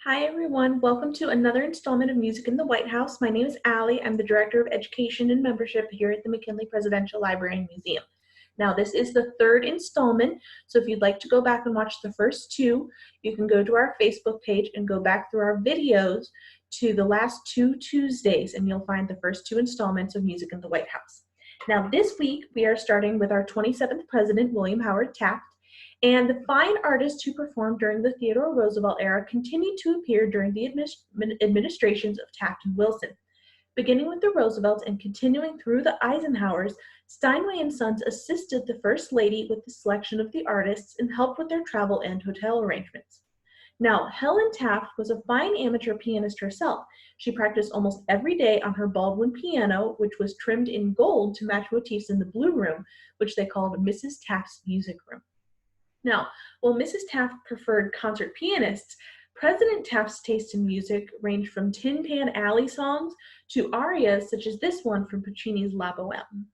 Hi, everyone. Welcome to another installment of Music in the White House. My name is Allie. I'm the Director of Education and Membership here at the McKinley Presidential Library and Museum. Now, this is the third installment, so if you'd like to go back and watch the first two, you can go to our Facebook page and go back through our videos to the last two Tuesdays, and you'll find the first two installments of Music in the White House. Now, this week, we are starting with our 27th President, William Howard Taft. And the fine artists who performed during the Theodore Roosevelt era continued to appear during the administrations of Taft and Wilson. Beginning with the Roosevelts and continuing through the Eisenhowers, Steinway and Sons assisted the First Lady with the selection of the artists and helped with their travel and hotel arrangements. Now, Helen Taft was a fine amateur pianist herself. She practiced almost every day on her Baldwin piano, which was trimmed in gold to match motifs in the Blue Room, which they called Mrs. Taft's Music Room. Now, while Mrs. Taft preferred concert pianists, President Taft's taste in music ranged from Tin Pan Alley songs to arias such as this one from Puccini's La Boheme.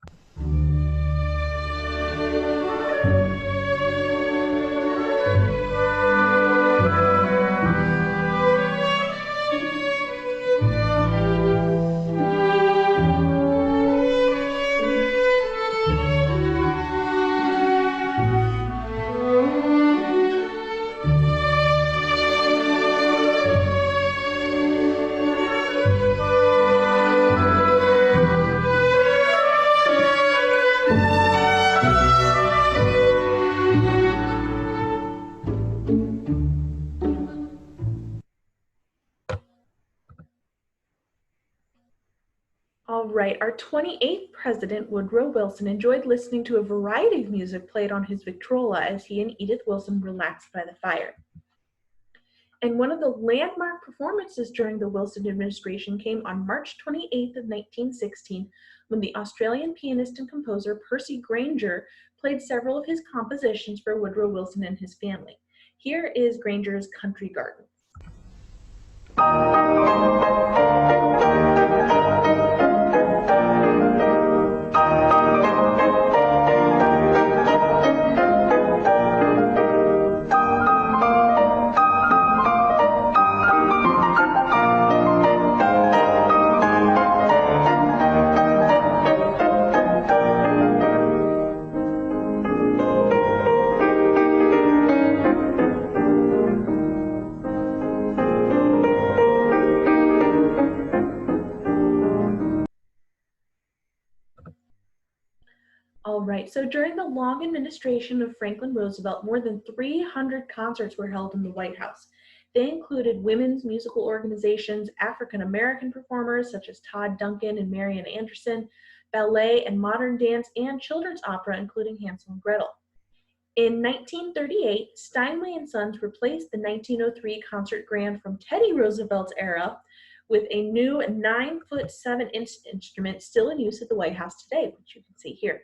All right, our 28th president, Woodrow Wilson, enjoyed listening to a variety of music played on his Victrola as he and Edith Wilson relaxed by the fire. And one of the landmark performances during the Wilson administration came on March 28th of 1916, when the Australian pianist and composer Percy Grainger played several of his compositions for Woodrow Wilson and his family. Here is Grainger's Country Garden. All right, so during the long administration of Franklin Roosevelt, more than 300 concerts were held in the White House. They included women's musical organizations, African American performers such as Todd Duncan and Marian Anderson, ballet and modern dance, and children's opera, including Hansel and Gretel. In 1938, Steinway and Sons replaced the 1903 concert grand from Teddy Roosevelt's era with a new 9'7" instrument still in use at the White House today, which you can see here.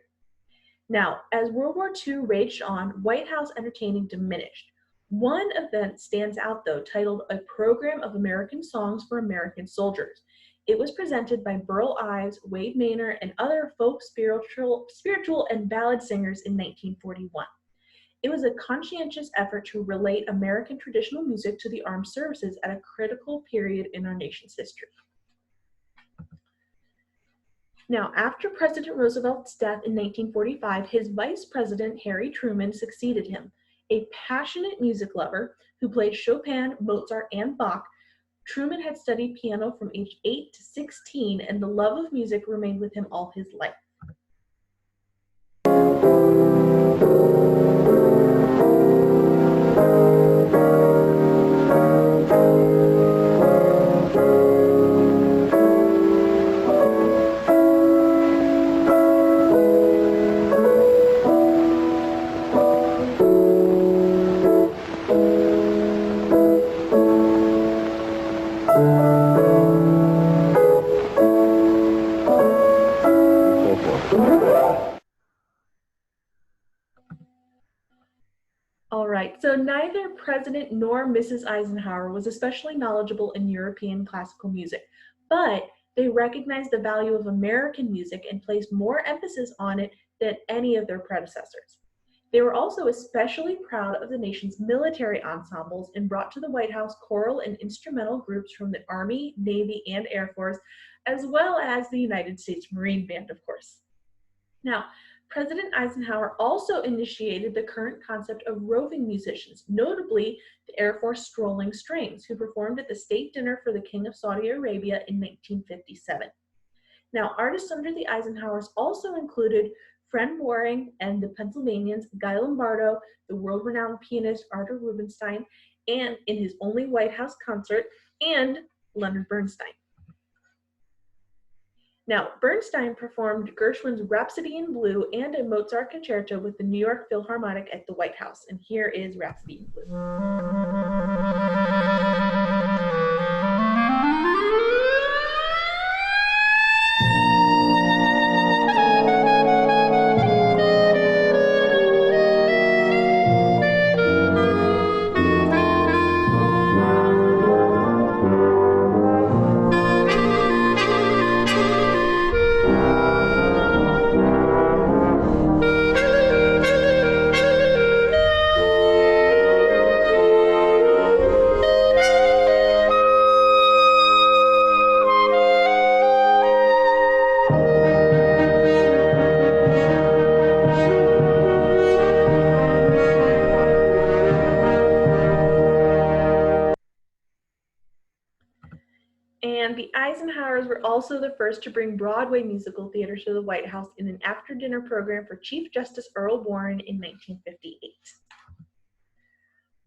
Now, as World War II raged on, White House entertaining diminished. One event stands out, though, titled A Program of American Songs for American Soldiers. It was presented by Burl Ives, Wade Maynor, and other folk spiritual and ballad singers in 1941. It was a conscientious effort to relate American traditional music to the armed services at a critical period in our nation's history. Now, after President Roosevelt's death in 1945, his vice president, Harry Truman, succeeded him. A passionate music lover who played Chopin, Mozart, and Bach, Truman had studied piano from age 8 to 16, and the love of music remained with him all his life. All right, so neither President nor Mrs. Eisenhower was especially knowledgeable in European classical music, but they recognized the value of American music and placed more emphasis on it than any of their predecessors. They were also especially proud of the nation's military ensembles and brought to the White House choral and instrumental groups from the Army, Navy, and Air Force, as well as the United States Marine Band, of course. Now, President Eisenhower also initiated the current concept of roving musicians, notably the Air Force Strolling Strings, who performed at the state dinner for the King of Saudi Arabia in 1957. Now, artists under the Eisenhowers also included Fred Waring and the Pennsylvanians, Guy Lombardo, the world-renowned pianist Arthur Rubinstein, and in his only White House concert, and Leonard Bernstein. Now, Bernstein performed Gershwin's Rhapsody in Blue and a Mozart concerto with the New York Philharmonic at the White House, and here is Rhapsody in Blue. And the Eisenhowers were also the first to bring Broadway musical theater to the White House in an after-dinner program for Chief Justice Earl Warren in 1958.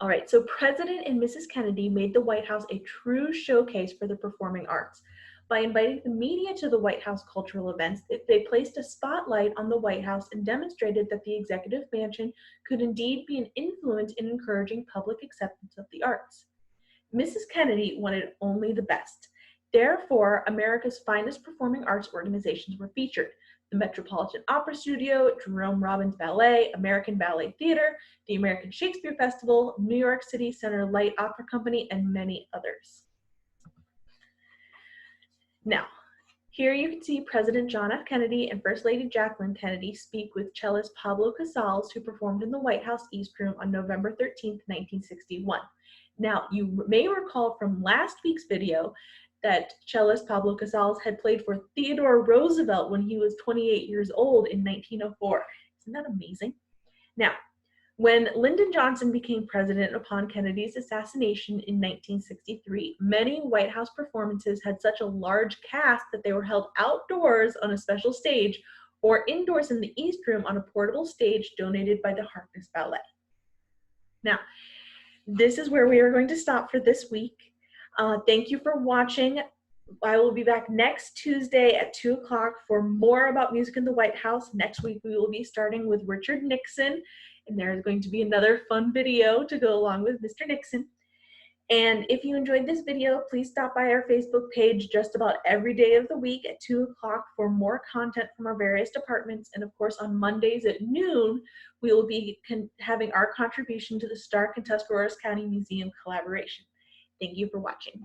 All right, so President and Mrs. Kennedy made the White House a true showcase for the performing arts. By inviting the media to the White House cultural events, they placed a spotlight on the White House and demonstrated that the executive mansion could indeed be an influence in encouraging public acceptance of the arts. Mrs. Kennedy wanted only the best. Therefore, America's finest performing arts organizations were featured: the Metropolitan Opera Studio, Jerome Robbins Ballet, American Ballet Theater, the American Shakespeare Festival, New York City Center Light Opera Company, and many others. Now, here you can see President John F. Kennedy and First Lady Jacqueline Kennedy speak with cellist Pablo Casals, who performed in the White House East Room on November 13, 1961. Now, you may recall from last week's video that cellist Pablo Casals had played for Theodore Roosevelt when he was 28 years old in 1904. Isn't that amazing? Now, when Lyndon Johnson became president upon Kennedy's assassination in 1963, many White House performances had such a large cast that they were held outdoors on a special stage or indoors in the East Room on a portable stage donated by the Harkness Ballet. Now, this is where we are going to stop for this week. Thank you for watching. I will be back next Tuesday at 2 o'clock for more about music in the White House. Next week, we will be starting with Richard Nixon, and there is going to be another fun video to go along with Mr. Nixon. And if you enjoyed this video, please stop by our Facebook page just about every day of the week at 2 o'clock for more content from our various departments. And of course, on Mondays at noon, we will be having our contribution to the Stark and Tuscarawas County Museum collaboration. Thank you for watching.